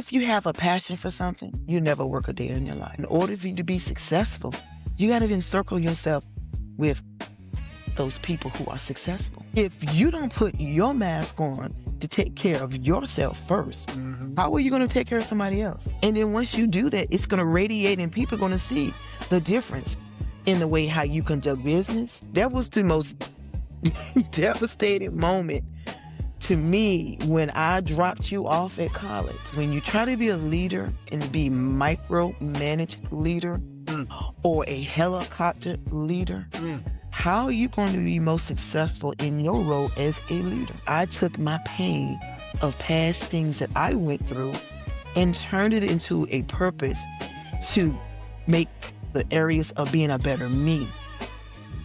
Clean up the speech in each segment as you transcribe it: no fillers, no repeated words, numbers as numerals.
If you have a passion for something, you never work a day in your life. In order for you to be successful, you got to encircle yourself with those people who are successful. If you don't put your mask on to take care of yourself first, how are you going to take care of somebody else? And then once you do that, it's going to radiate and people are going to see the difference in the way how you conduct business. That was the most devastating moment to me when I dropped you off at college. When you try to be a leader and be micromanaged leader or a helicopter leader, how are you going to be most successful in your role as a leader? I took my pain of past things that I went through and turned it into a purpose to make the areas of being a better me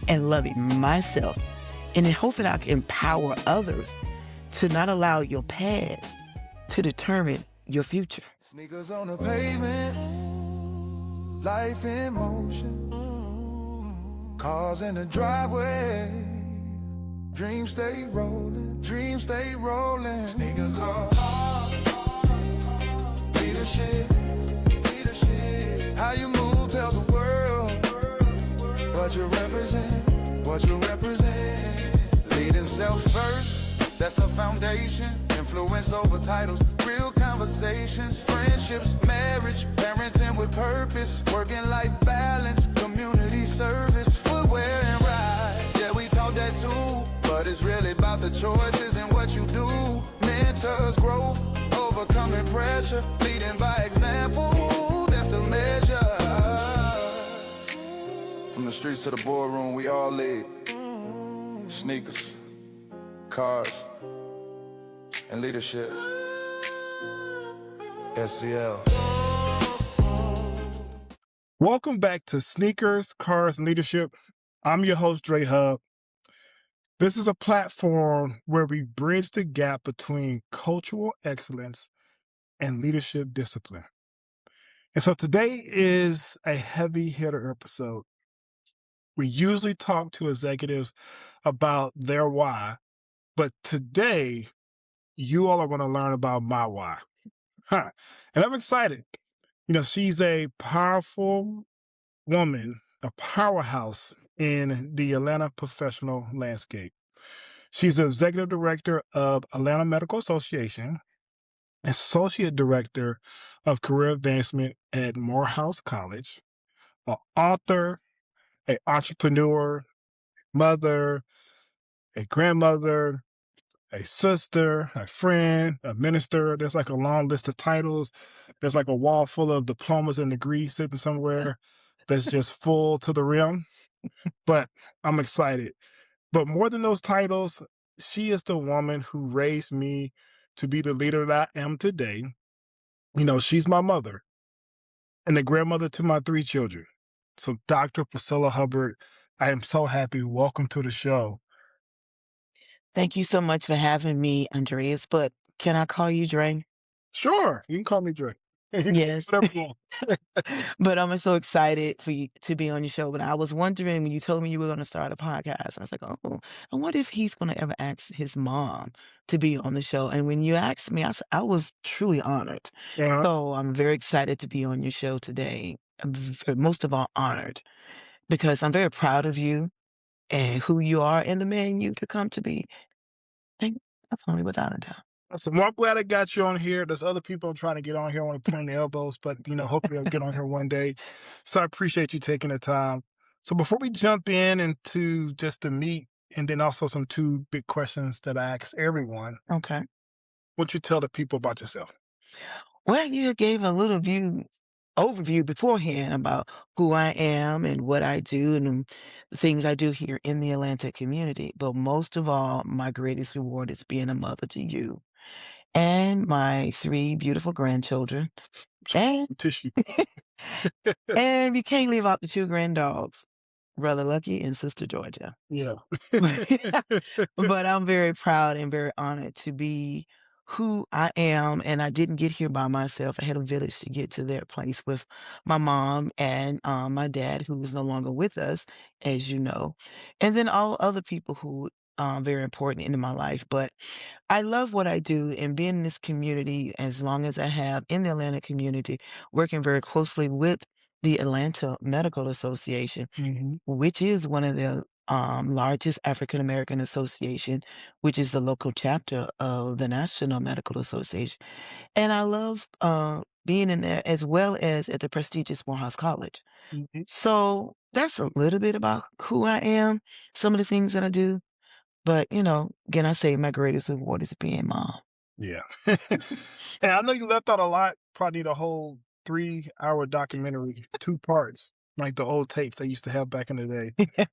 and loving myself. And then hopefully I can empower others to not allow your past to determine your future. Sneakers on the pavement, life in motion, cars in the driveway, dreams stay rolling, sneaker car, leadership, how you move tells the world what you represent, leading self first. That's the foundation. Influence over titles, real conversations, friendships, marriage, parenting with purpose, working life balance, community service, footwear and ride. Yeah, we taught that too, but it's really about the choices and what you do. Mentors, growth, overcoming pressure, leading by example. That's the measure. From the streets to the boardroom, we all lead. Sneakers, cars, and leadership. SCL. Welcome back to Sneakers, Cars, and Leadership. I'm your host, Drae Hub. This is a platform where we bridge the gap between cultural excellence and leadership discipline. And so today is a heavy hitter episode. We usually talk to executives about their why, but today you all are going to learn about my why. And I'm excited. You know, she's a powerful woman, a powerhouse in the Atlanta professional landscape. She's the executive director of Atlanta Medical Association, associate director of career advancement at Morehouse College, an author, an entrepreneur, mother, a grandmother, a sister, a friend, a minister. There's like a long list of titles. There's like a wall full of diplomas and degrees sitting somewhere that's just full to the rim. But I'm excited. But more than those titles, she is the woman who raised me to be the leader that I am today. You know, she's my mother and the grandmother to my 3 children. So Dr. Priscilla Hubbard, I am so happy. Welcome to the show. Thank you so much for having me, Andreas. But can I call you Drae? Sure, you can call me Drae. Yes. Whatever you want. But I'm so excited for you to be on your show. But I was wondering when you told me you were going to start a podcast, I was like, oh, I wonder if he's going to ever ask his mom to be on the show. And when you asked me, I was truly honored. Yeah. So I'm very excited to be on your show today. I'm most of all honored because I'm very proud of you and who you are and the man you've become to be. Definitely without a doubt. So well, I'm glad I got you on here. There's other people I'm trying to get on here. I want to point their elbows, but you know, hopefully I'll get on here one day. So I appreciate you taking the time. So before we jump in into just the meat and then also some 2 big questions that I ask everyone. Okay. What you tell the people about yourself? Well, you gave a little overview beforehand about who I am and what I do and the things I do here in the Atlanta community. But most of all, my greatest reward is being a mother to you and my 3 beautiful grandchildren. And Tissue. and you can't leave out the 2 granddogs, Brother Lucky and Sister Georgia. Yeah. But I'm very proud and very honored to be who I am. And I didn't get here by myself. I had a village to get to their place with my mom and my dad, who is no longer with us, as you know. And then all other people who very important in my life. But I love what I do and being in this community as long as I have in the Atlanta community, working very closely with the Atlanta Medical Association, which is one of the largest African American association, which is the local chapter of the National Medical Association. And I love being in there as well as at the prestigious Morehouse College. So that's a little bit about who I am, some of the things that I do. But, again, I say my greatest reward is being mom. Yeah. And I know you left out a lot. Probably need a whole 3-hour documentary, 2 parts, like the old tapes they used to have back in the day.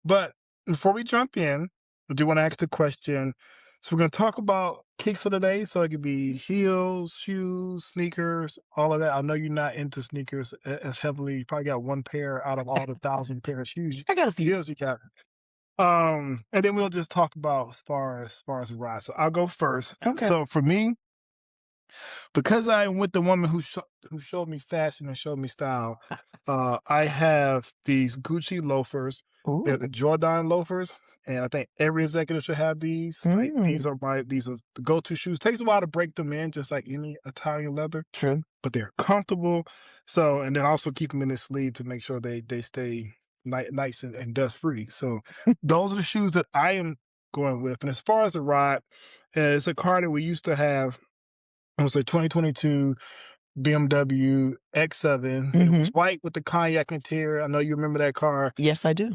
But before we jump in, I do want to ask the question. So we're going to talk about kicks of the day. So it could be heels, shoes, sneakers, all of that. I know you're not into sneakers as heavily. You probably got 1 pair out of all the 1,000 pair of shoes. I got a few. Heels you got. And then we'll just talk about as far as the ride. So I'll go first. Okay. So for me, because I'm with the woman who showed me fashion and showed me style, I have these Gucci loafers. They're Ooh. the Jordan loafers, and I think every executive should have these. Like, these are the go-to shoes. Takes a while to break them in, just like any Italian leather. True. But they're comfortable. So, and then also keep them in the sleeve to make sure they stay nice and dust free. So those are the shoes that I am going with. And as far as the ride, it's a car that we used to have. It was a 2022 BMW X7. It was white with the cognac interior. I know you remember that car. Yes, I do.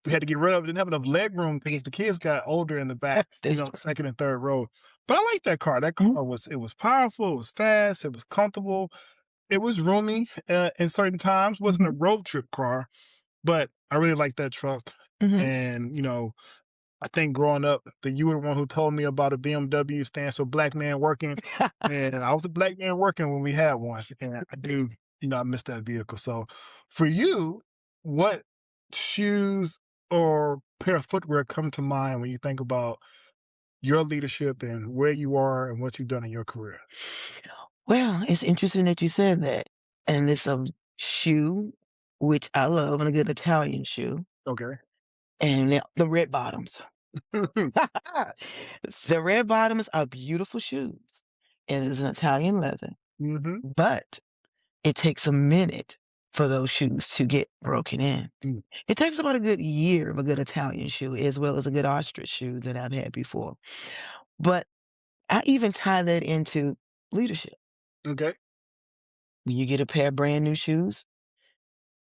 We had to get rid of it. Didn't have enough leg room because the kids got older in the back, second and third row. But I like that car. That car was powerful. It was fast. It was comfortable. It was roomy in certain times. Wasn't a road trip car, but I really like that truck. And, I think growing up, you were the one who told me about a BMW stands for Black Man Working. And I was a black man working when we had one. And I do, I miss that vehicle. So for you, what shoes or pair of footwear come to mind when you think about your leadership and where you are and what you've done in your career? Well, it's interesting that you said that. And it's a shoe, which I love, and a good Italian shoe. Okay. And the red bottoms. The red bottoms are beautiful shoes. And it's an Italian leather. But it takes a minute for those shoes to get broken in. It takes about a good year of a good Italian shoe, as well as a good ostrich shoe that I've had before. But I even tie that into leadership. Okay. When you get a pair of brand new shoes,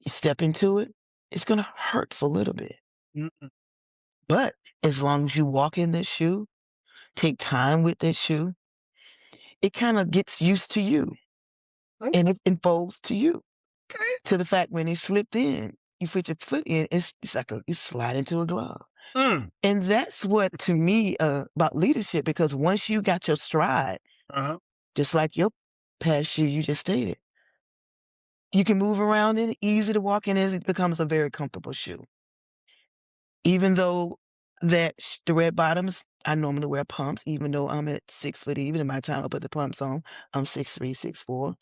you step into it, it's going to hurt for a little bit. But as long as you walk in this shoe, take time with that shoe, it kind of gets used to you. And it unfolds to you. To the fact when it slipped in, you put your foot in, it's like you slide into a glove. And that's what, to me, about leadership, because once you got your stride, just like your past shoe you just stated, you can move around in it, easy to walk in, as it becomes a very comfortable shoe. Even though the red bottoms, I normally wear pumps, even though I'm at 6 foot, even by the time I put the pumps on, I'm 6'3", 6'4".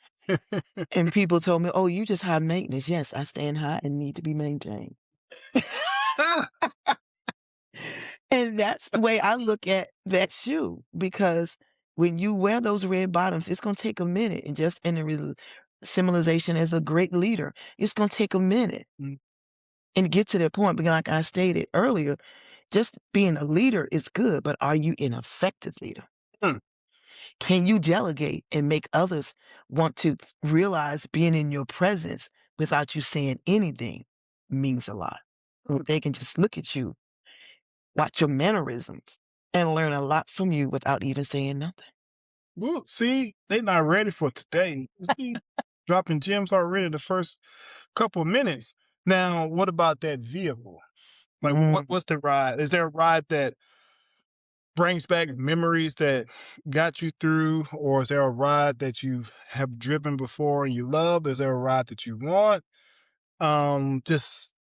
And people told me, "Oh, you just high maintenance." Yes, I stand high and need to be maintained. And that's the way I look at that shoe, because when you wear those red bottoms, it's going to take a minute. And just in the symbolization as a great leader, it's going to take a minute. And get to that point, because like I stated earlier, just being a leader is good, but are you an effective leader? Can you delegate and make others want to realize being in your presence without you saying anything means a lot? They can just look at you, watch your mannerisms, and learn a lot from you without even saying nothing. Well, see, they're not ready for today. See, dropping gems already the first couple of minutes. Now, what about that vehicle? Like, what's the ride? Is there a ride that brings back memories that got you through, or is there a ride that you have driven before and you love? Is there a ride that you want? Just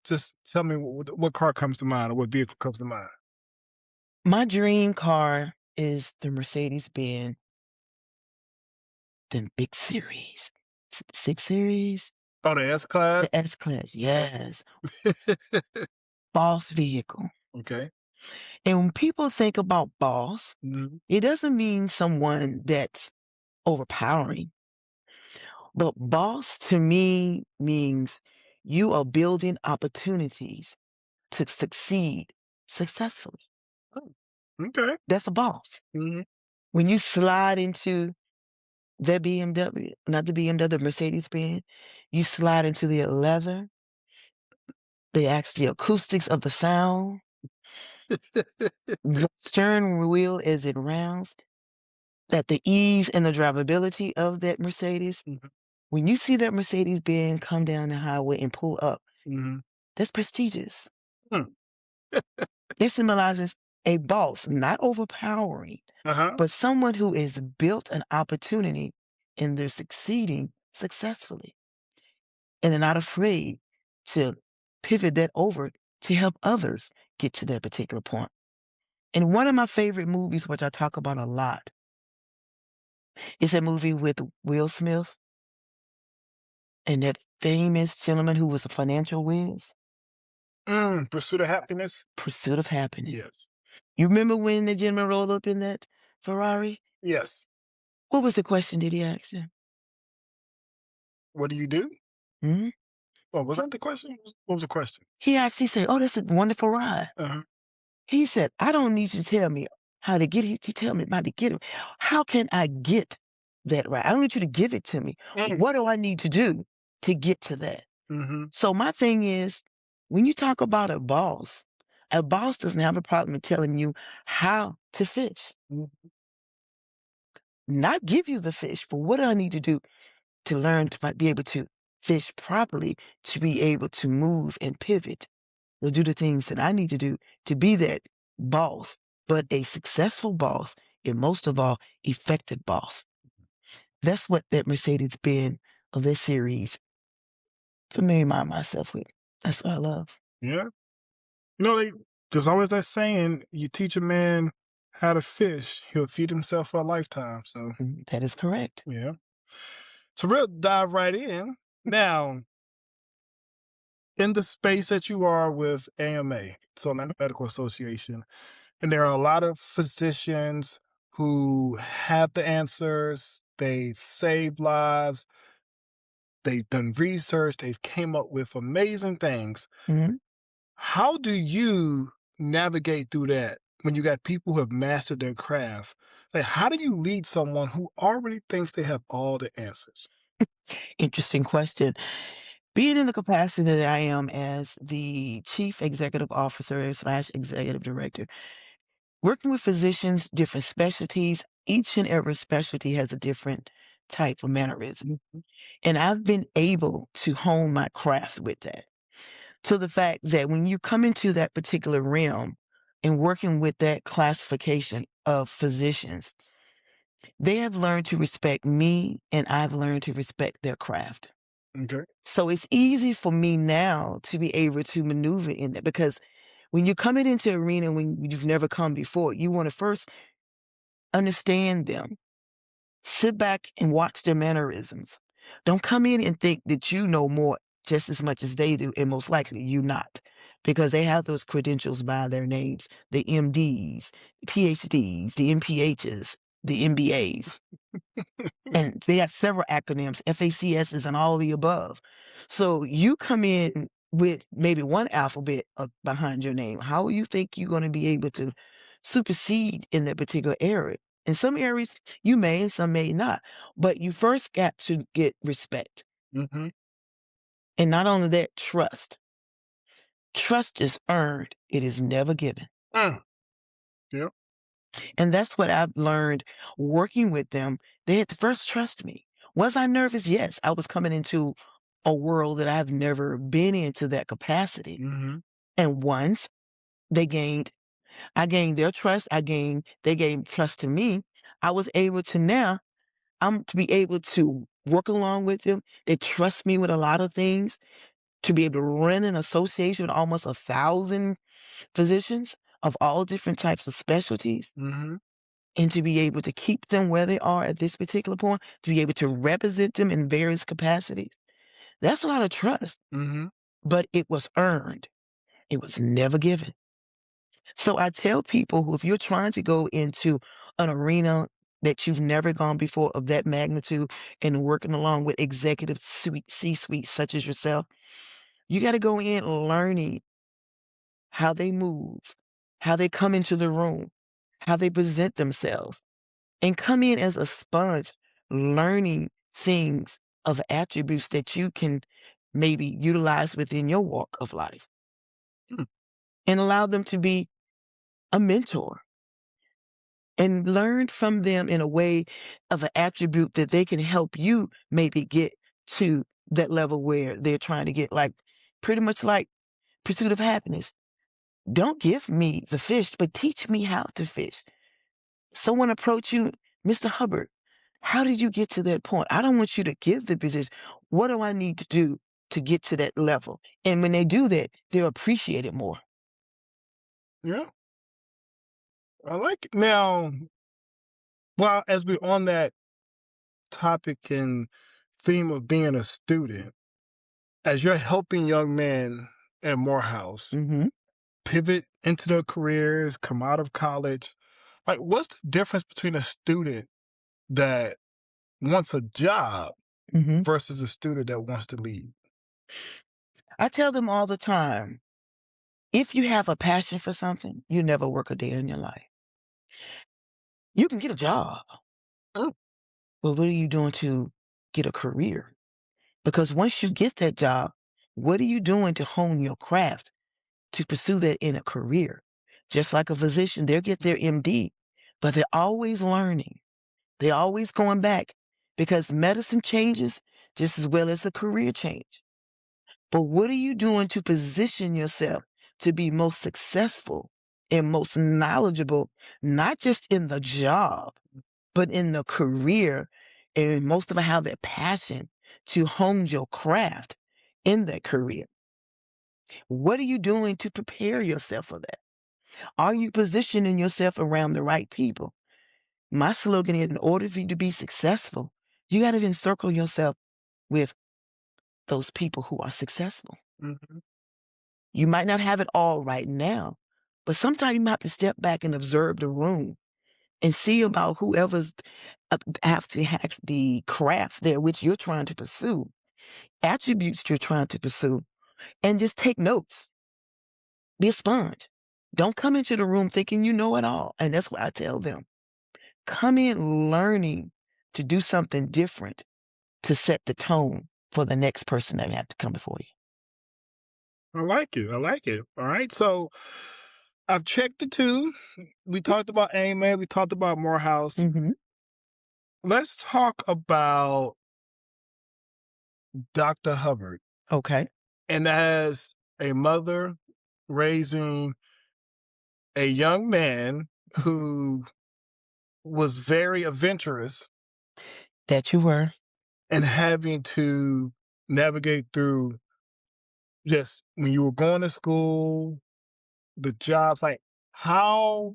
tell me what car comes to mind, or what vehicle comes to mind. My dream car is the Mercedes-Benz, the big series, 6 Series. Oh, the S-Class? The S-Class, yes. Boss vehicle. Okay. And when people think about boss, Mhm. it doesn't mean someone that's overpowering. But boss to me means you are building opportunities to succeed successfully. Oh, okay. That's a boss. Mhm. When you slide into the BMW, not the BMW, the Mercedes-Benz, you slide into the leather, the acoustics of the sound, the steering wheel as it rounds, that the ease and the drivability of that Mercedes. Mhm. When you see that Mercedes-Benz come down the highway and pull up, Mhm. that's prestigious. Hmm. It symbolizes a boss, not overpowering, Uh-huh. but someone who has built an opportunity and they're succeeding successfully. And they're not afraid to pivot that over to help others get to that particular point. And one of my favorite movies, which I talk about a lot, is that movie with Will Smith and that famous gentleman who was a financial whiz, Pursuit of Happiness? Pursuit of Happiness. Yes. You remember when the gentleman rolled up in that Ferrari? Yes. What was the question did he ask him? What do you do? Hmm? Oh, was that the question? What was the question? He actually said, "Oh, that's a wonderful ride." Uh-huh. He said, "I don't need you to tell me how to get it. You tell me about to get it. How can I get that ride? I don't need you to give it to me. Mm. What do I need to do to get to that?" Mhm. So my thing is, when you talk about a boss doesn't have a problem in telling you how to fish. Mhm. Not give you the fish, but what do I need to do to learn to be able to fish properly, to be able to move and pivot, to do the things that I need to do to be that boss, but a successful boss, and most of all, effective boss. That's what that Mercedes-Benz of this series familiarize myself with. That's what I love. Yeah. There's always that saying, you teach a man how to fish, he'll feed himself for a lifetime. So, That is correct. yeah. So we'll dive right in. Now, in the space that you are with AMA, so Medical Association, and there are a lot of physicians who have the answers, they've saved lives, they've done research, they've came up with amazing things. Mhm. How do you navigate through that when you got people who have mastered their craft? Like, how do you lead someone who already thinks they have all the answers? Interesting question. Being in the capacity that I am as the chief executive officer slash executive director, working with physicians, different specialties, each and every specialty has a different type of mannerism. And I've been able to hone my craft with that. To the fact that when you come into that particular realm and working with that classification of physicians, they have learned to respect me and I've learned to respect their craft. Okay. So it's easy for me now to be able to maneuver in that because when you're coming into an arena when you've never come before, you want to first understand them. Sit back and watch their mannerisms. Don't come in and think that you know more just as much as they do, and most likely you not, because they have those credentials by their names, the MDs, PhDs, the MPHs, the MBAs. And they have several acronyms, FACSs and all the above. So you come in with maybe one alphabet behind your name. How you think you're going to be able to supersede in that particular area? In some areas you may and some may not. But you first got to get respect. Mm-hmm. And not only that, trust. Trust is earned. It is never given. Yep. And that's what I've learned working with them. They had to first trust me. Was I nervous? Yes. I was coming into a world that I've never been into that capacity. Mm-hmm. And once I gained their trust, they gave trust to me. I was able to now, I'm to be able to work along with them. They trust me with a lot of things, to be able to run an association with almost 1,000 physicians of all different types of specialties. Mm-hmm. And to be able to keep them where they are at this particular point, to be able to represent them in various capacities. That's a lot of trust, Mm-hmm. but it was earned. It was never given. So I tell people who, if you're trying to go into an arena that you've never gone before of that magnitude and working along with executive C-suite such as yourself, you got to go in learning how they move, how they come into the room, how they present themselves, and come in as a sponge, learning things of attributes that you can maybe utilize within your walk of life Hmm. and allow them to be a mentor and learn from them in a way of an attribute that they can help you maybe get to that level where they're trying to get, like pretty much like pursuit of happiness. Don't give me the fish, but teach me how to fish. Someone approach you, Mr. Hubbard, how did you get to that point? I don't want you to give the position. What do I need to do to get to that level? And when they do that, they'll appreciate it more. Yeah, I like it. Now, well, as we're on that topic and theme of being a student, as you're helping young men at Morehouse Mm-hmm. pivot into their careers, come out of college, like what's the difference between a student that wants a job Mm-hmm. versus a student that wants to lead? I tell them all the time, if you have a passion for something, you never work a day in your life. You can get a job, Mm. but what are you doing to get a career? Because once you get that job, what are you doing to hone your craft to pursue that in a career? Just like a physician, they'll get their MD, but they're always learning. They're always going back because medicine changes just as well as a career change. But what are you doing to position yourself to be most successful and most knowledgeable, not just in the job, but in the career? And most of them have that passion to hone your craft in that career. What are you doing to prepare yourself for that? Are you positioning yourself around the right people? My slogan is, in order for you to be successful, you got to encircle yourself with those people who are successful. Mm-hmm. You might not have it all right now, but sometimes you might have to step back and observe the room and see about whoever's have to have the craft there which you're trying to pursue, attributes you're trying to pursue, and just take notes. Be a sponge. Don't come into the room thinking you know it all. And that's what I tell them. Come in learning to do something different to set the tone for the next person that have to come before you. I like it. I like it. All right. So I've checked the two. We talked about AMA. We talked about Morehouse. Mm-hmm. Let's talk about Dr. Hubbard. Okay. And as a mother raising a young man who was very adventurous That you were. and having to navigate through just when you were going to school, the jobs, how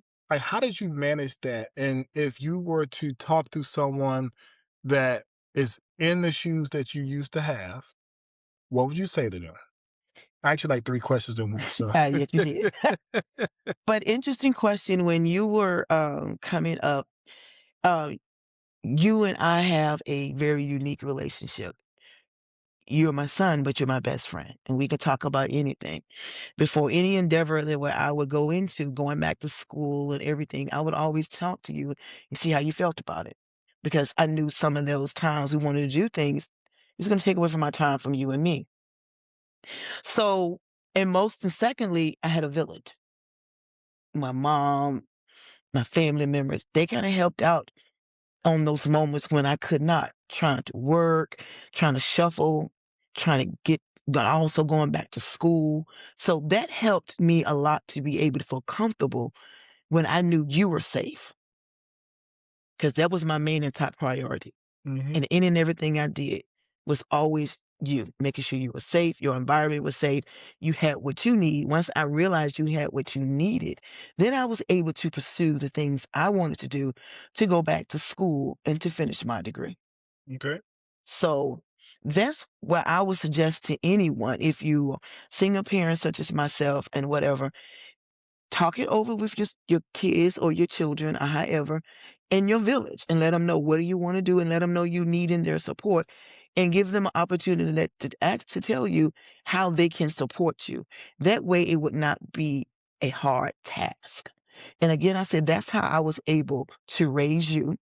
did you manage that? And if you were to talk to someone that is in the shoes that you used to have, what would you say to them? I actually like 3 questions in one, so. Yes, you did. But interesting question. When you were coming up, uh, you and I have a very unique relationship. You're my son, but you're my best friend, and we could talk about anything. Before any endeavor that where I would go into, going back to school and everything, I would always talk to you and see how you felt about it, because I knew some of those times we wanted to do things, it was going to take away from my time from you and me. So, and secondly, I had a village. My mom, my family members, they kind of helped out on those moments when I could not, trying to work, trying to shuffle, trying to get, but also going back to school. So that helped me a lot to be able to feel comfortable when I knew you were safe, because that was my main and top priority. Mhm. And any and everything I did was always you, making sure you were safe, your environment was safe, you had what you need. Once I realized you had what you needed, then I was able to pursue the things I wanted to do, to go back to school and to finish my degree. Okay. So that's what I would suggest to anyone, if you single parent such as myself and whatever, Talk it over with your kids or your children or however in your village and let them know what do you want to do and let them know you need in their support and give them an opportunity to tell you how they can support you. That way it would not be a hard task. And again, I said that's how I was able to raise you,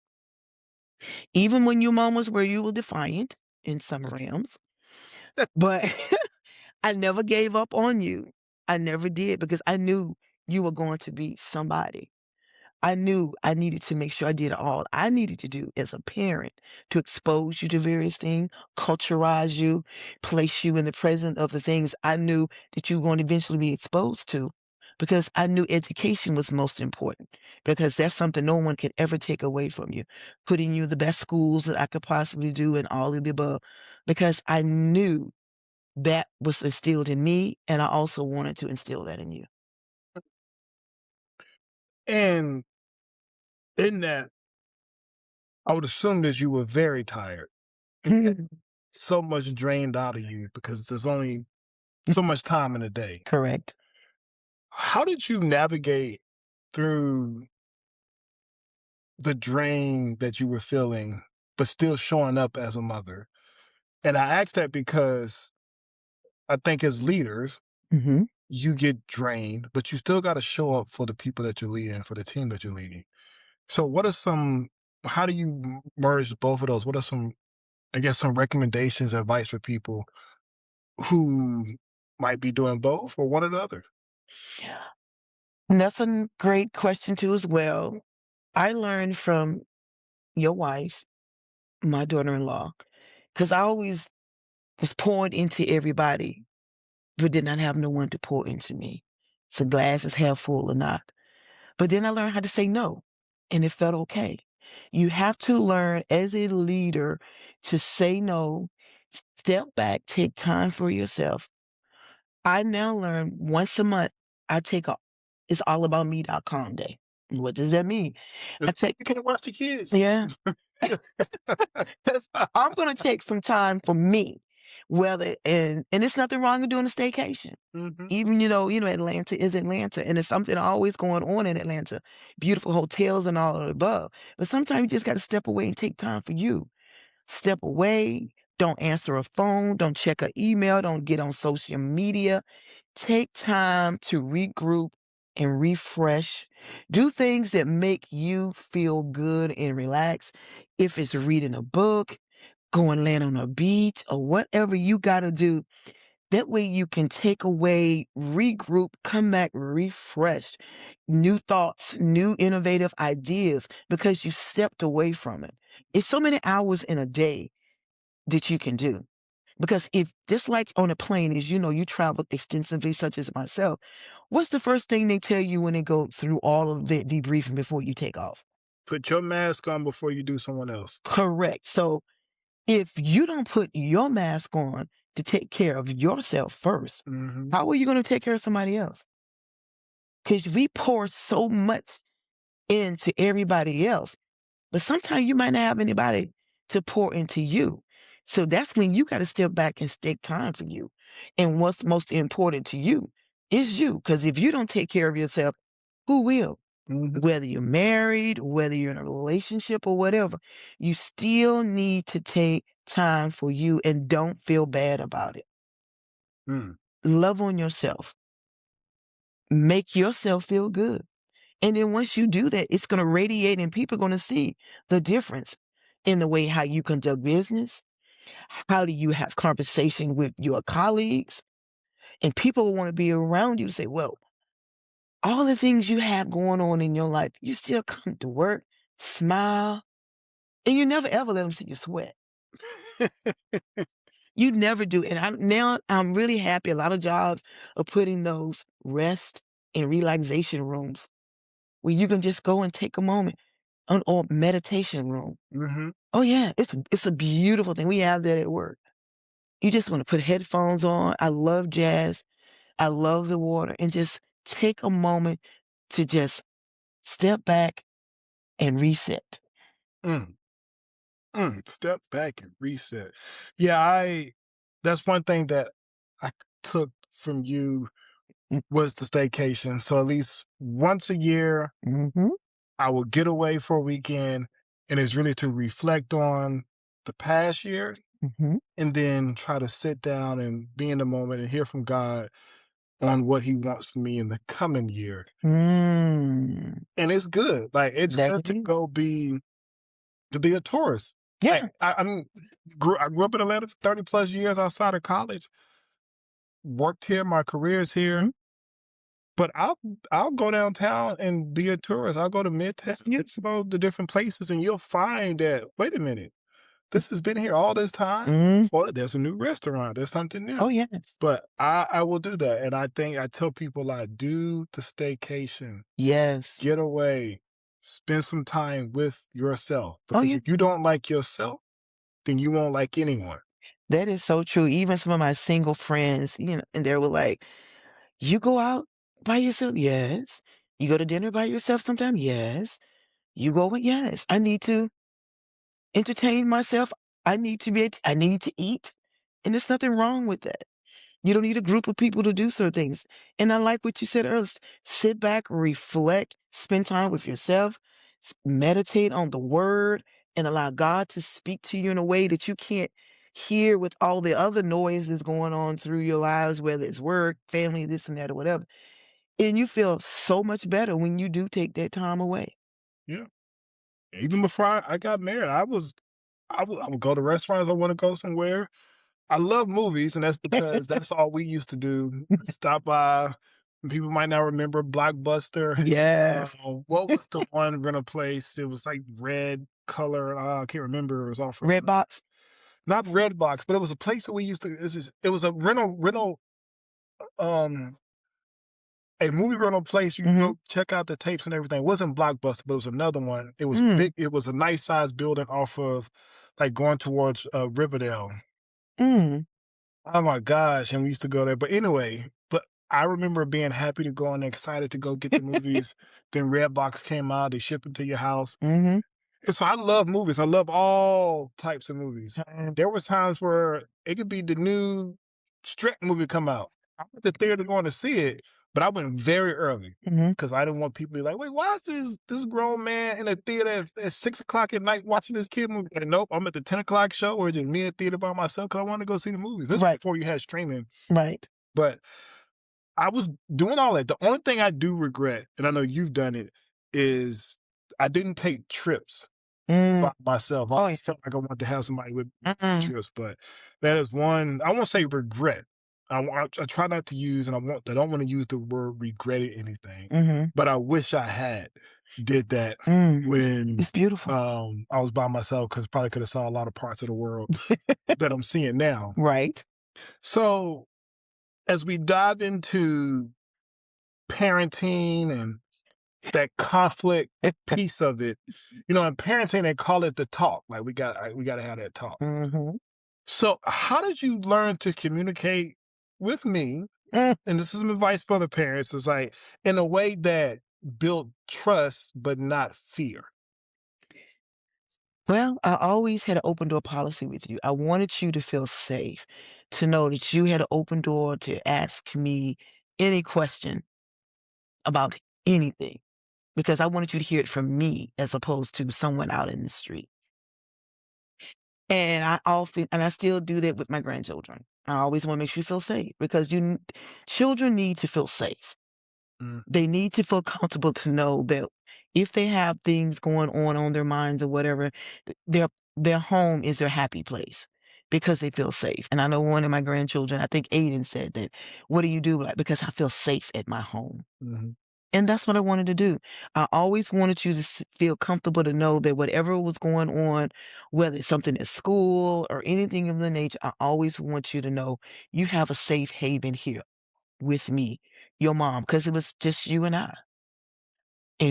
even when your moments where you were defiant in some realms. But I never gave up on you. I never did because I knew you were going to be somebody. I knew I needed to make sure I did all I needed to do as a parent to expose you to various things, culturalize you, place you in the present of the things I knew that you were going to eventually be exposed to because I knew education was most important because that's something no one could ever take away from you. Putting you in the best schools that I could possibly do and all of the above because I knew that was instilled in me and I also wanted to instill that in you. And in that, I would assume that you were very tired. So much drained out of you because there's only so much time in a day. Correct. How did you navigate through the drain that you were feeling, but still showing up as a mother? And I ask that because I think as leaders, Hmm. you get drained, but you still got to show up for the people that you're leading, for the team that you're leading. So how do you merge both of those? What are some, I guess, some recommendations, advice for people who might be doing both or one or the other? And that's a great question too as well. I learned from your wife, my daughter-in-law, because I always was pouring into everybody, but did not have no one to pour into me. So glass is half full or not. But then I learned how to say no, and it felt okay. You have to learn as a leader to say no, step back, take time for yourself. I now learn once a month, I take a it's all about me.com day. What does that mean? I take You can't watch the kids. Yeah. 'Cause I'm gonna take some time for me, whether and it's nothing wrong with doing a staycation. Mhm. Even, Atlanta is Atlanta, and it's something always going on in Atlanta. Beautiful hotels and all of the above. But sometimes you just gotta step away and take time for you. Step away, don't answer a phone, don't check an email, don't get on social media. Take time to regroup and refresh. Do things that make you feel good and relax. If it's reading a book, go and land on a beach, or whatever you got to do. That way you can take away, regroup, come back refreshed. New thoughts, new innovative ideas because you stepped away from it. It's so many hours in a day that you can do. Because if just like on a plane, as you know, you traveled extensively, such as myself, what's the first thing they tell you when they go through all of the debriefing before you take off? Put your mask on before you do someone else. Correct. So if you don't put your mask on to take care of yourself first, Mhm. how are you going to take care of somebody else? Because we pour so much into everybody else. But sometimes you might not have anybody to pour into you. So that's when you got to step back and take time for you. And what's most important to you is you. Because if you don't take care of yourself, who will? Mhm. Whether you're married, whether you're in a relationship or whatever, you still need to take time for you and don't feel bad about it. Mm. Love on yourself. Make yourself feel good. And then once you do that, it's going to radiate and people are going to see the difference in the way how you conduct business. How do you have conversation with your colleagues? And people will want to be around you to say, well, all the things you have going on in your life, you still come to work, smile, and you never ever let them see you sweat. You never do. And now I'm really happy. A lot of jobs are putting those rest and relaxation rooms where you can just go and take a moment or meditation room. Mhm. Oh yeah, it's a beautiful thing. We have that at work. You just want to put headphones on. I love jazz. I love the water and just take a moment to just step back and reset. Mm. Step back and reset. Yeah, that's one thing that I took from you was the staycation. So at least once a year, Mm-hmm. I will get away for a weekend, and it's really to reflect on the past year Mm-hmm. and then try to sit down and be in the moment and hear from God on what he wants from me in the coming year. Mm. And it's good. Like, it's That good it to is. go to be a tourist. Yeah. Like, I grew up in Atlanta for 30 plus years outside of college, worked here, my career's here. Mhm. But I'll go downtown and be a tourist. I'll go to Midtown, you go to different places, and you'll find that, wait a minute, this has been here all this time. Mm. Or there's a new restaurant, there's something new. Oh, yes. But I will do that. And I tell people, like, do the staycation, Yes. get away, spend some time with yourself. Oh, Because yeah. if you don't like yourself, then you won't like anyone. That is so true. Even some of my single friends, and they were like, "You go out by yourself?" Yes. "You go to dinner by yourself sometime?" Yes. "You go with?" Yes. "I need to entertain myself. I need to eat." And there's nothing wrong with that. You don't need a group of people to do certain things. And I like what you said earlier. Sit back, reflect, spend time with yourself, meditate on the word, and allow God to speak to you in a way that you can't hear with all the other noises going on through your lives, whether it's work, family, this and that, or whatever. And you feel so much better when you do take that time away. Yeah. Even before I got married, I would go to restaurants. I want to go somewhere. I love movies, and that's because that's all we used to do. Stop by. People might not remember Blockbuster. Yes. What was the one rental place? It was like red color. I can't remember. It was off. Red box. Not Red Box, but it was a place that we used to. It was a um, a movie rental place. You can Mm-hmm. go check out the tapes and everything. It wasn't Blockbuster, but it was another one. It was big. It was a nice sized building off of, like, going towards Riverdale. Mm. Oh my gosh, and we used to go there. But anyway, but I remember being happy to go and excited to go get the movies. Then Redbox came out, they ship them to your house. Mm-hmm. And so I love movies. I love all types of movies. And there was times where it could be the new Shrek movie come out. I went to the theater going to see it, but I went very early Mm-hmm. because I didn't want people to be like, wait, why is this grown man in a theater at 6 o'clock at night watching this kid movie? And nope, I'm at the 10 o'clock show or just me in the theater by myself because I want to go see the movies. This is Right. before you had streaming. Right. But I was doing all that. The only thing I do regret, and I know you've done it, is I didn't take trips Mm. by myself. I Oh, always felt like I wanted to have somebody with me on Mm-mm. trips, but that is one. I won't say regret. I try not to use, and I don't want to use the word regretted anything. Mm-hmm. But I wish I had did that Mm. when It's beautiful. I was by myself, because probably could have saw a lot of parts of the world that I'm seeing now. Right. So as we dive into parenting and that conflict piece of it, in parenting, they call it the talk. Like, we got to have that talk. Mm-hmm. So how did you learn to communicate with me? Mm. And this is some advice for the parents. It's like, in a way that built trust, but not fear. Well, I always had an open door policy with you. I wanted you to feel safe, to know that you had an open door to ask me any question about anything, because I wanted you to hear it from me as opposed to someone out in the street. And I still do that with my grandchildren. I always want to make sure you feel safe, because children need to feel safe. Mm. They need to feel comfortable to know that if they have things going on their minds or whatever, their home is their happy place because they feel safe. And I know one of my grandchildren, I think Aiden, said that, "What do you do?" Like, "Because I feel safe at my home." Mm-hmm. And that's what I wanted to do. I always wanted you to feel comfortable to know that whatever was going on, whether it's something at school or anything of the nature, I always want you to know you have a safe haven here with me, your mom, because it was just you and I.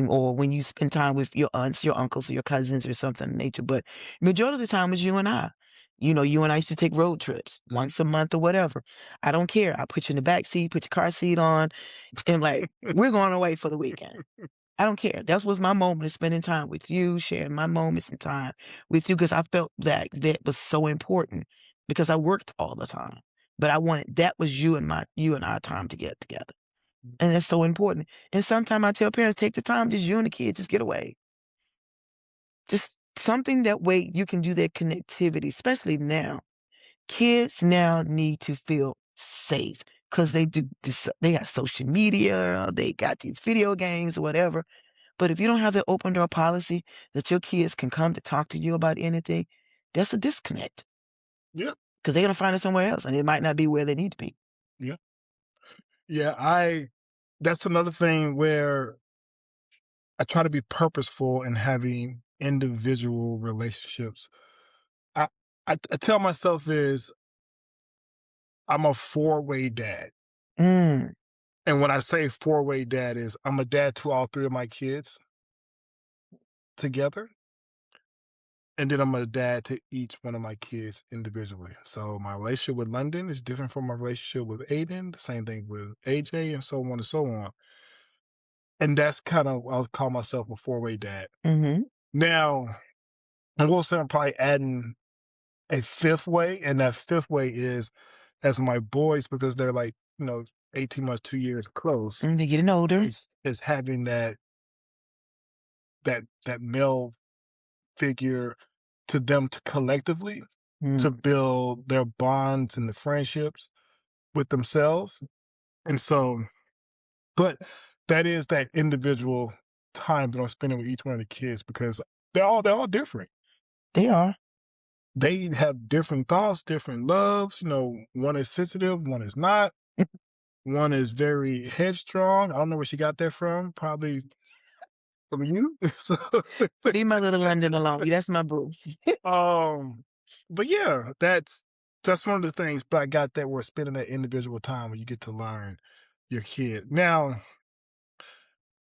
Or when you spend time with your aunts, your uncles, or your cousins or something of nature. But majority of the time it's you and I. You and I used to take road trips once a month or whatever. I don't care. I put you in the back seat, put your car seat on, and like, we're going away for the weekend. I don't care. That was my moment of spending time with you, sharing my moments and time with you, because I felt that was so important, because I worked all the time. But I wanted, that was you and I time to get together. And that's so important. And sometimes I tell parents, take the time, just you and the kid, just get away. Just something that way you can do that connectivity, especially now. Kids now need to feel safe because they do this, they got social media, they got these video games or whatever. But if you don't have that open door policy that your kids can come to talk to you about anything, that's a disconnect Yeah. because they're gonna find it somewhere else and it might not be where they need to be. Yeah. Yeah. That's another thing where I try to be purposeful in having individual relationships. I, I tell myself is I'm a four-way dad. Mm, And when I say four-way dad is I'm a dad to all three of my kids together. And then I'm a dad to each one of my kids individually. So my relationship with London is different from my relationship with Aiden, the same thing with AJ, and so on and so on. And that's kind of, I'll call myself a four-way dad. mm-hmm, Now, I will say I'm probably adding a fifth way, and that fifth way is as my boys, because they're like, 18 months, 2 years close, they're getting older. is having that male figure to them to collectively Mm, to build their bonds and the friendships with themselves. And so, but that is that individual time that I'm spending with each one of the kids because they're all different. they are. They have different thoughts, different loves. One is sensitive, one is not. One is very headstrong. I don't know where she got that from. Probably from you. So, Leave my little London alone. That's my boo. but yeah, that's one of the things. But I got that we're spending that individual time where you get to learn your kid. Now,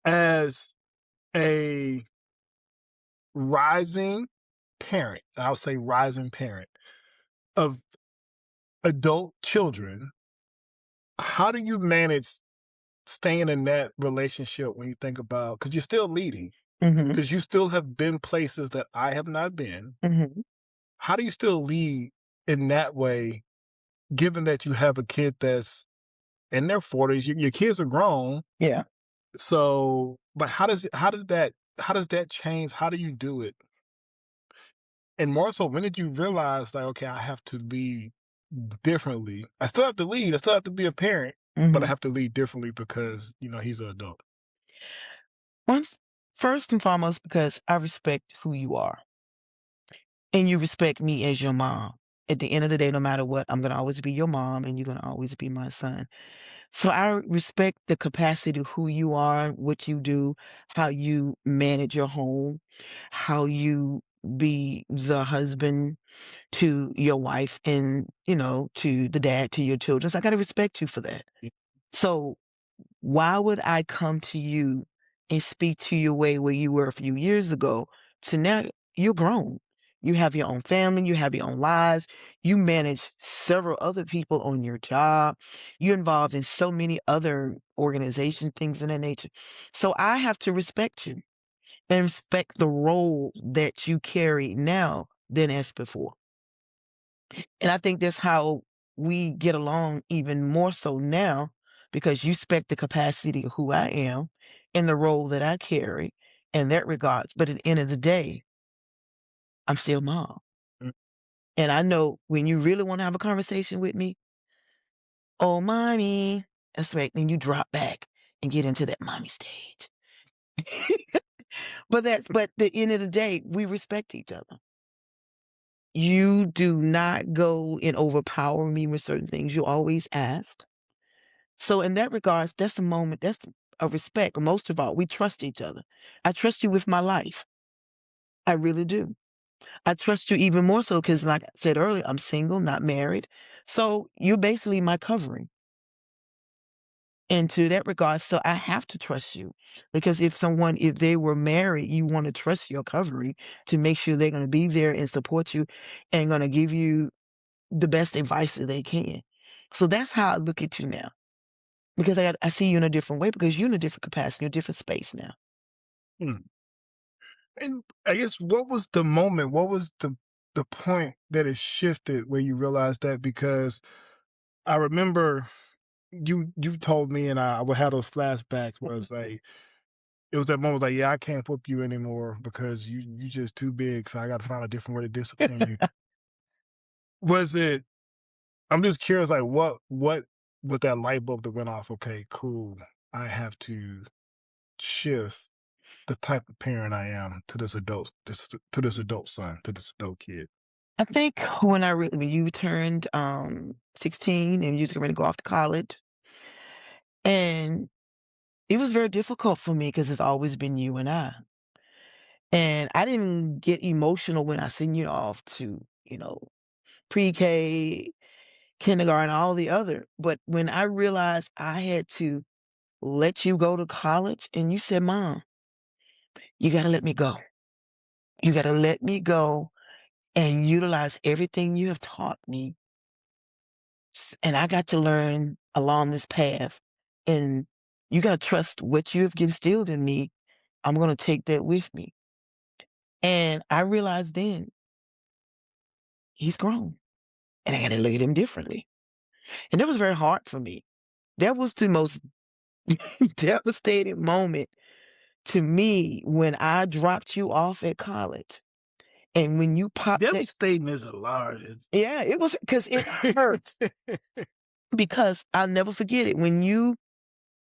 as a rising parent, I'll say rising parent of adult children, how do you manage staying in that relationship when you think about, because you're still leading, Mm-hmm, because you still have been places that I have not been. mm-hmm. How do you still lead in that way, given that you have a kid that's in their 40s? Your kids are grown. Yeah. So, but how does that change? How do you do it? And more so, when did you realize, like, okay, I have to lead differently? I still have to lead. I still have to be a parent, but I Mm-hmm. have to lead differently because, he's an adult. One, first and foremost, because I respect who you are and you respect me as your mom. At the end of the day, no matter what, I'm going to always be your mom and you're going to always be my son. So I respect the capacity of who you are, what you do, how you manage your home, how you be the husband to your wife and, to the dad to your children. So I got to respect you for that. So why would I come to you and speak to you way where you were a few years ago to now you're grown. You have your own family, you have your own lives, you manage several other people on your job, you're involved in so many other organization things of that nature. So I have to respect you and respect the role that you carry now than as before. And I think that's how we get along even more so now because you respect the capacity of who I am and the role that I carry in that regards. But at the end of the day, I'm still mom. Mm. And I know when you really want to have a conversation with me, oh, mommy, that's right. Then you drop back and get into that mommy stage. But at the end of the day, we respect each other. You do not go and overpower me with certain things. You always ask. So in that regards, that's a moment, that's a respect. Most of all, we trust each other. I trust you with my life. I really do. I trust you even more so because like I said earlier, I'm single, not married. So you're basically my covering. And to that regard, so I have to trust you because if they were married, you want to trust your covering to make sure they're going to be there and support you and going to give you the best advice that they can. So that's how I look at you now. Because I see you in a different way because you're in a different capacity, a different space now. Hmm. And I guess what was the moment? What was the point that it shifted where you realized that? Because I remember you told me, and I would have those flashbacks where it's like it was that moment like, yeah, I can't whoop you anymore because you just too big, so I got to find a different way to discipline you. Was it? I'm just curious, like what was that light bulb that went off? Okay, cool. I have to shift the type of parent I am to this adult son, to this adult kid. I think when you turned 16 and you was going to go off to college, and it was very difficult for me because it's always been you and I. And I didn't get emotional when I sent you off to, pre-K, kindergarten, all the other. But when I realized I had to let you go to college and you said, Mom, you got to let me go. You got to let me go and utilize everything you have taught me. And I got to learn along this path. And you got to trust what you have instilled in me. I'm going to take that with me. And I realized then he's grown and I got to look at him differently. And that was very hard for me. That was the most devastating moment to me when I dropped you off at college. And when you popped it, Devastating is a large. yeah, it was because it hurt. Because I'll never forget it. When you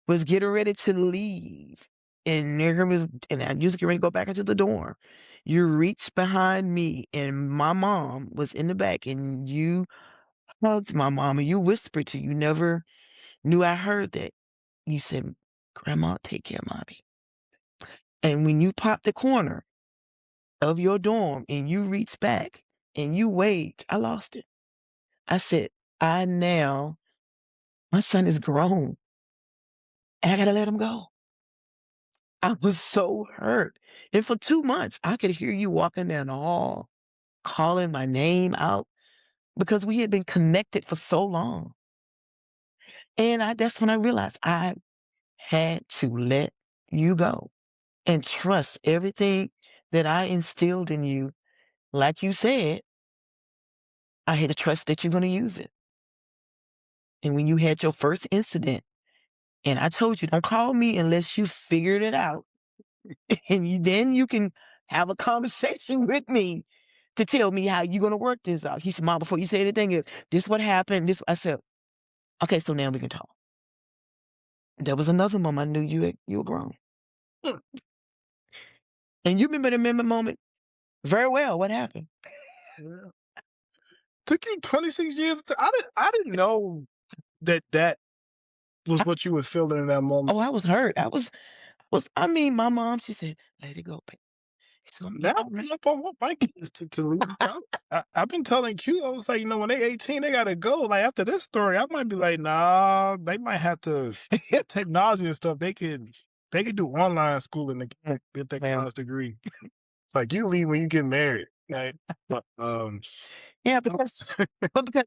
was getting ready to leave, and I was getting ready to go back into the dorm, you reached behind me, and my mom was in the back, and you hugged my mom, and you whispered to you never knew I heard that. You said, Grandma, take care of Mommy. And when you popped the corner of your dorm and you reached back and you waved, I lost it. I said, my son is grown and I got to let him go. I was so hurt. And for 2 months, I could hear you walking down the hall, calling my name out because we had been connected for so long. And that's when I realized I had to let you go and trust everything that I instilled in you. Like you said, I had to trust that you're going to use it. And when you had your first incident, and I told you, don't call me unless you figured it out. And then you can have a conversation with me to tell me how you're going to work this out. He said, Mom, before you say anything else, this what happened. I said, okay, so now we can talk. There was another moment I knew you were grown. And you remember the moment very well. What happened? Yeah. Took you 26 years. I didn't know that was what you was feeling in that moment. Oh, I was hurt. My mom, she said, let it go, babe. Now I'm up on my kids to leave. I've been telling Q, I was like, when they 18, they gotta go. Like after this story, I might be like, nah, they might have to technology and stuff. They could do online schooling to get their college degree. It's like you leave when you get married, right? But yeah, because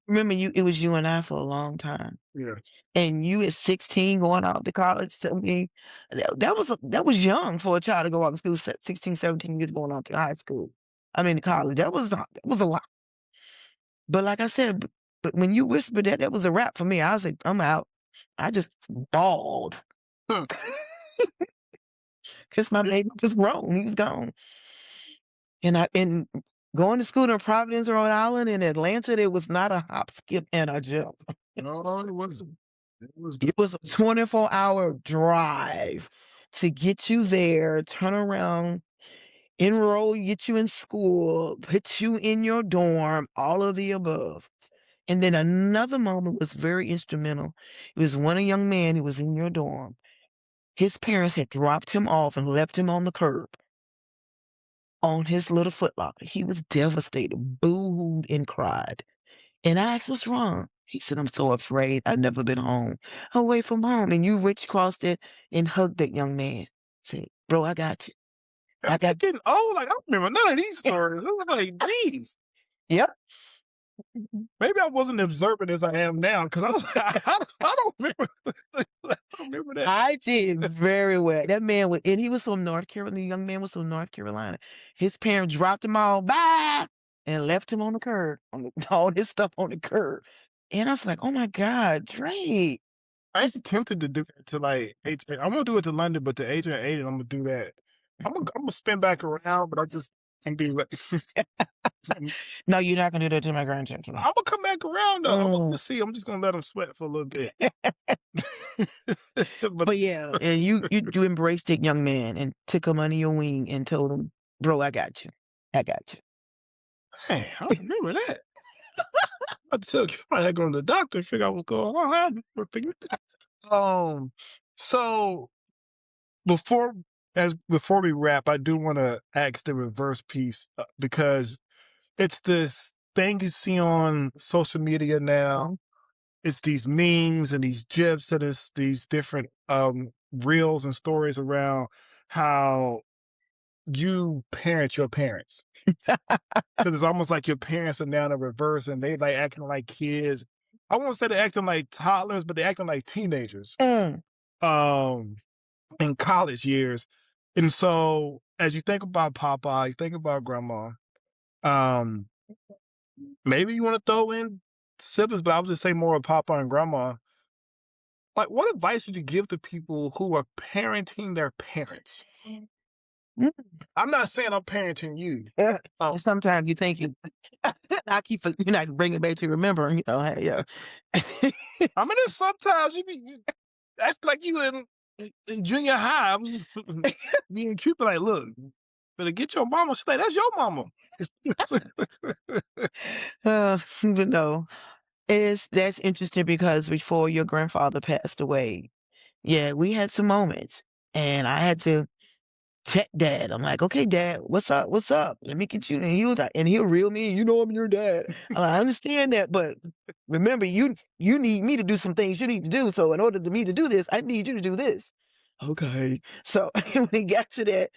remember it was you and I for a long time. Yeah. And you at 16 going out to college, to me, that was young for a child to go out to school, 16, 17 years going on to high school. To college. That was a lot. But like I said, but when you whispered that was a wrap for me. I was like, I'm out. I just bawled. Because my baby was grown. He was gone. And going to school in Providence, Rhode Island, in Atlanta, there was not a hop, skip, and a jump. No, it wasn't. It was a 24-hour drive to get you there, turn around, enroll, get you in school, put you in your dorm, all of the above. And then another moment was very instrumental. It was when a young man who was in your dorm, his parents had dropped him off and left him on the curb on his little footlocker. He was devastated, booed and cried. And I asked, what's wrong? He said, I'm so afraid. I've never been home, away from home. And you reached across it and hugged that young man. Said, bro, I got you. I'm getting old. Like, I don't remember none of these stories. It was like, geez. Yep. Maybe I wasn't observant as I am now because I was like, I don't remember. I don't remember that. I did very well. That man and he was from North Carolina. The young man was from North Carolina. His parents dropped him all back and left him on the curb, all his stuff on the curb. And I was like, oh my God, Drae. I ain't tempted to do it to like age. I'm gonna do it to London, but the age of 80, I'm gonna do that. I'm gonna spin back around, but I just can't be like. No, you're not gonna do that to my grandchildren. I'm gonna come back around though. Mm. Let's see. I'm just gonna let them sweat for a little bit. But yeah, and you embraced that young man and took him under your wing and told him, "Bro, I got you. I got you." Hey, I don't remember that. I tell you, I had to go to the doctor and figure out what's going on. So before we wrap, I do want to ask the reverse piece because it's this thing you see on social media now. It's these memes and these gifs and it's these different reels and stories around how you parent your parents. Because it's almost like your parents are now in the reverse and they like acting like kids. I won't say they're acting like toddlers, but they're acting like teenagers. In college years. And so as you think about Papa, you think about Grandma, maybe you want to throw in siblings, but I would just say more of Papa and Grandma. Like, what advice would you give to people who are parenting their parents? I'm not saying I'm parenting you. Sometimes you think you, I keep bringing it back to remember, hey, yeah. I mean, sometimes you act like you in junior high. I was being cute, like, look, better get your mama. She's like, that's your mama. But no, that's interesting because before your grandfather passed away, yeah, we had some moments, and I had to check Dad. I'm like, okay, Dad, what's up? What's up? Let me get you. And he was like, and he'll reel me in. You know I'm your dad. I'm like, I understand that, but remember, you need me to do some things you need to do. So in order for me to do this, I need you to do this. Okay. So when he got to that,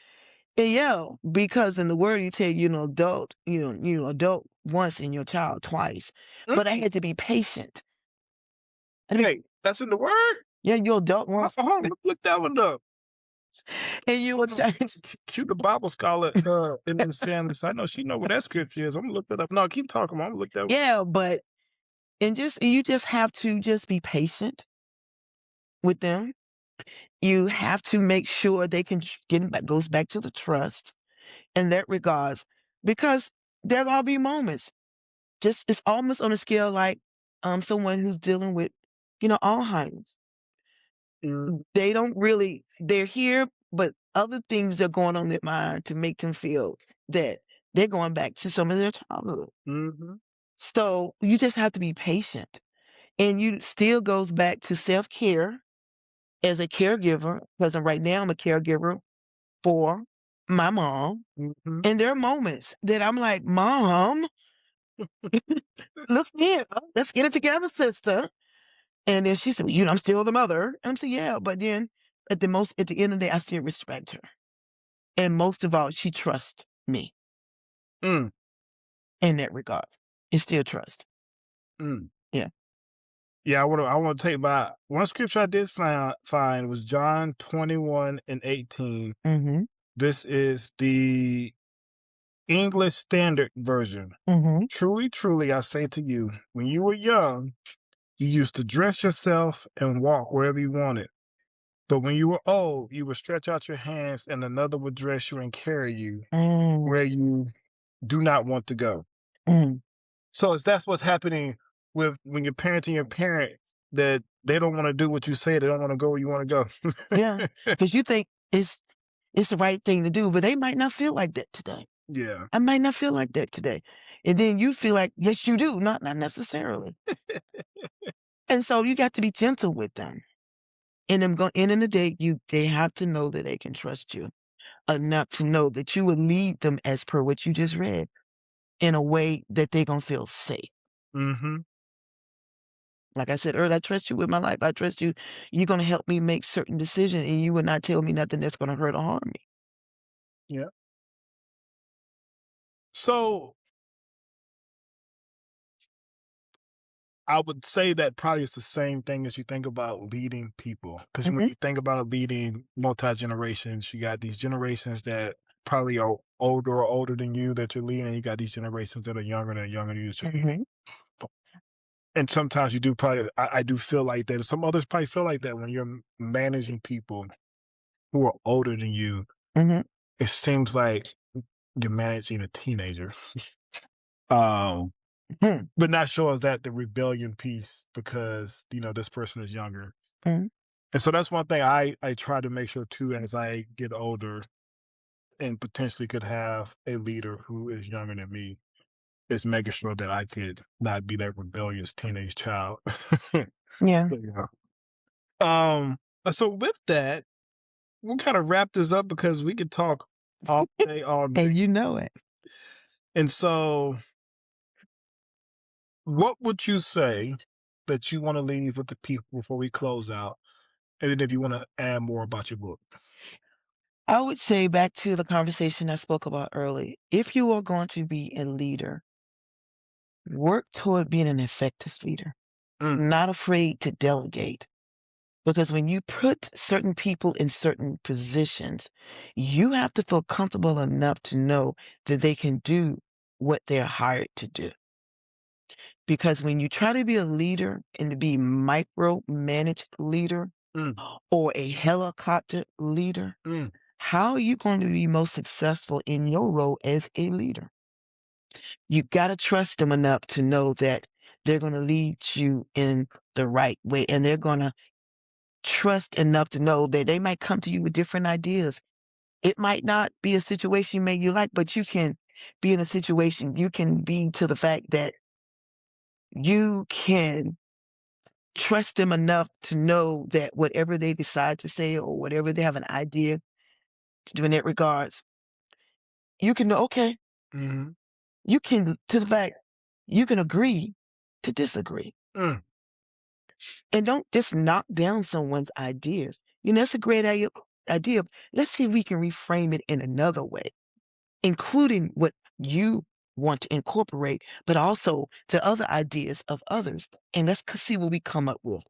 and yeah, because in the word you tell adult, adult once and your child twice. But I had to be patient. Hey, that's in the word? Yeah, you're adult once. Look that one up. And you would say, cute, the Bible scholar in this family. So I know she know what that scripture is. I'm gonna look that up. No, keep talking. I'm gonna look that up. Yeah, but you just have to just be patient with them. You have to make sure they can get back. Goes back to the trust in that regards, because there are gonna be moments. Just it's almost on a scale like someone who's dealing with Alzheimer's. They don't really. They're here, but other things are going on in their mind to make them feel that they're going back to some of their childhood. So you just have to be patient. And you still goes back to self-care as a caregiver, because right now I'm a caregiver for my mom. And there are moments that I'm like, Mom, look here, let's get it together, sister. And then she said, I'm still the mother. And I'm saying, yeah, but then at the end of the day, I still respect her. And most of all, she trusts me. In that regard. It's still trust. Yeah. Yeah, I want to take my one scripture I did find was John 21:18. This is the English Standard Version. Truly, truly, I say to you, when you were young, you used to dress yourself and walk wherever you wanted. But when you were old, you would stretch out your hands and another would dress you and carry you where you do not want to go. So that's what's happening with when you're parenting your parents, that they don't want to do what you say. They don't want to go where you want to go. Yeah, because you think it's the right thing to do, but they might not feel like that today. Yeah. I might not feel like that today. And then you feel like, yes, you do. Not necessarily. And so you got to be gentle with them. And end of the day, they have to know that they can trust you enough to know that you will lead them as per what you just read in a way that they're going to feel safe. Like I said earlier, I trust you with my life. I trust you. You're going to help me make certain decisions, and you will not tell me nothing that's going to hurt or harm me. Yeah. So I would say that probably it's the same thing as you think about leading people. Because when you think about leading multi-generations, you got these generations that probably are older than you that you're leading. You got these generations that are younger than you. And sometimes you do probably, I do feel like that. Some others probably feel like that when you're managing people who are older than you. Hmm. It seems like you're managing a teenager. Um, Hmm. but not sure is that the rebellion piece because, this person is younger. Hmm. And so that's one thing I try to make sure too as I get older and potentially could have a leader who is younger than me is making sure that I could not be that rebellious teenage child. Yeah. But, yeah. Um, so with that, we'll kind of wrap this up because we could talk all day, all day. And you know it. And so what would you say that you want to leave with the people before we close out? And then if you want to add more about your book. I would say back to the conversation I spoke about earlier. If you are going to be a leader, work toward being an effective leader, Mm, not afraid to delegate. Because when you put certain people in certain positions, you have to feel comfortable enough to know that they can do what they're hired to do. Because when you try to be a leader and to be micromanaged leader mm, or a helicopter leader, mm, how are you going to be most successful in your role as a leader? You got to trust them enough to know that they're going to lead you in the right way, and they're going to trust enough to know that they might come to you with different ideas. It might not be a situation maybe you like, but you can be in a situation, you can be to the fact that you can trust them enough to know that whatever they decide to say or whatever they have an idea to do in that regards, you can know, okay, mhm, you can, to the fact, you can agree to disagree. mm, And don't just knock down someone's ideas. That's a great idea. Let's see if we can reframe it in another way, including what you want to incorporate, but also the other ideas of others. And let's see what we come up with.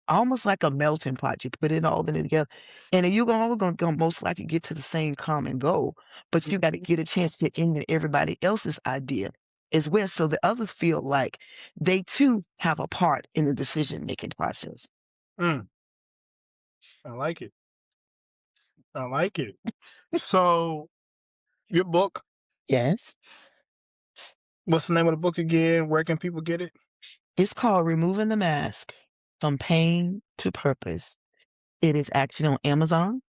Almost like a melting pot. You put it all in it together. And then you're all going to most likely get to the same common goal. But you got to get a chance to get in everybody else's idea as well. So the others feel like they too have a part in the decision-making process. mm. I like it. I like it. So your book, Yes. what's the name of the book again? Where can people get it? It's called Removing the Mask from Pain to Purpose. It is actually on Amazon.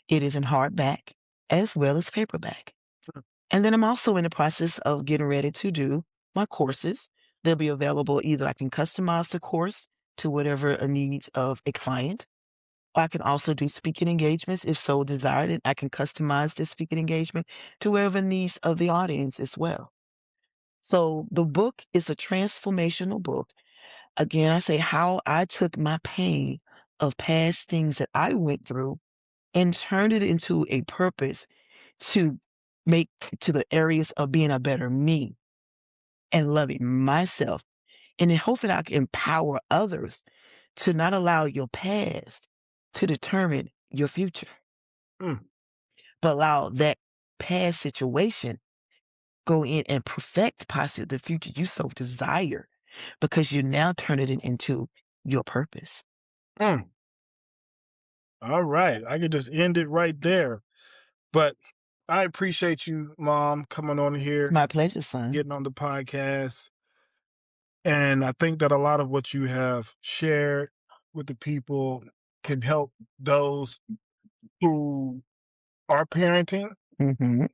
It is in hardback as well as paperback. And then I'm also in the process of getting ready to do my courses. They'll be available either I can customize the course to whatever needs of a client, or I can also do speaking engagements if so desired, and I can customize the speaking engagement to whatever needs of the audience as well. So the book is a transformational book. Again, I say how I took my pain of past things that I went through and turned it into a purpose to make to the areas of being a better me and loving myself. And then hopefully I can empower others to not allow your past to determine your future, Mm, but allow that past situation go in and perfect possibly the future you so desire because you now turn it into your purpose. mm. All right. I could just end it right there. But I appreciate you, Mom, coming on It's here, my pleasure, son. getting on the podcast. And I think that a lot of what you have shared with the people can help those who are parenting, Hmm.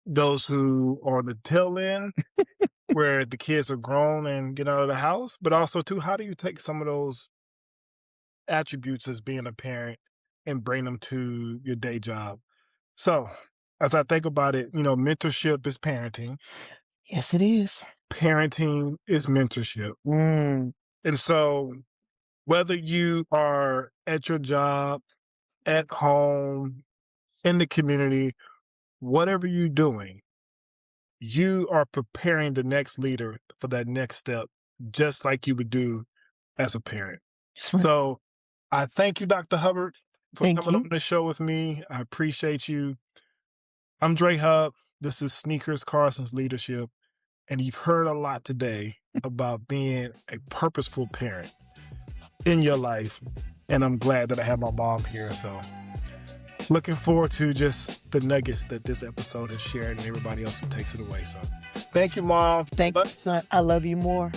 those who are on the tail end, where the kids are grown and get out of the house, but also too, how do you take some of those attributes as being a parent and bring them to your day job? So as I think about it, mentorship is parenting. Yes, it is. Parenting is mentorship. Mm. And so whether you are at your job, at home, in the community, whatever you're doing, you are preparing the next leader for that next step, just like you would do as a parent. That's right. So I thank you, Dr. Hubbard, for Thank coming you. on the show with me. I appreciate you. I'm Drae Hub. This is Sneakers, Carson's Leadership. and you've heard a lot today about being a purposeful parent in your life. And I'm glad that I have my mom here. So looking forward to just the nuggets that this episode has shared and everybody else who takes it away. So thank you, Mom. Thank you, son. I love you more.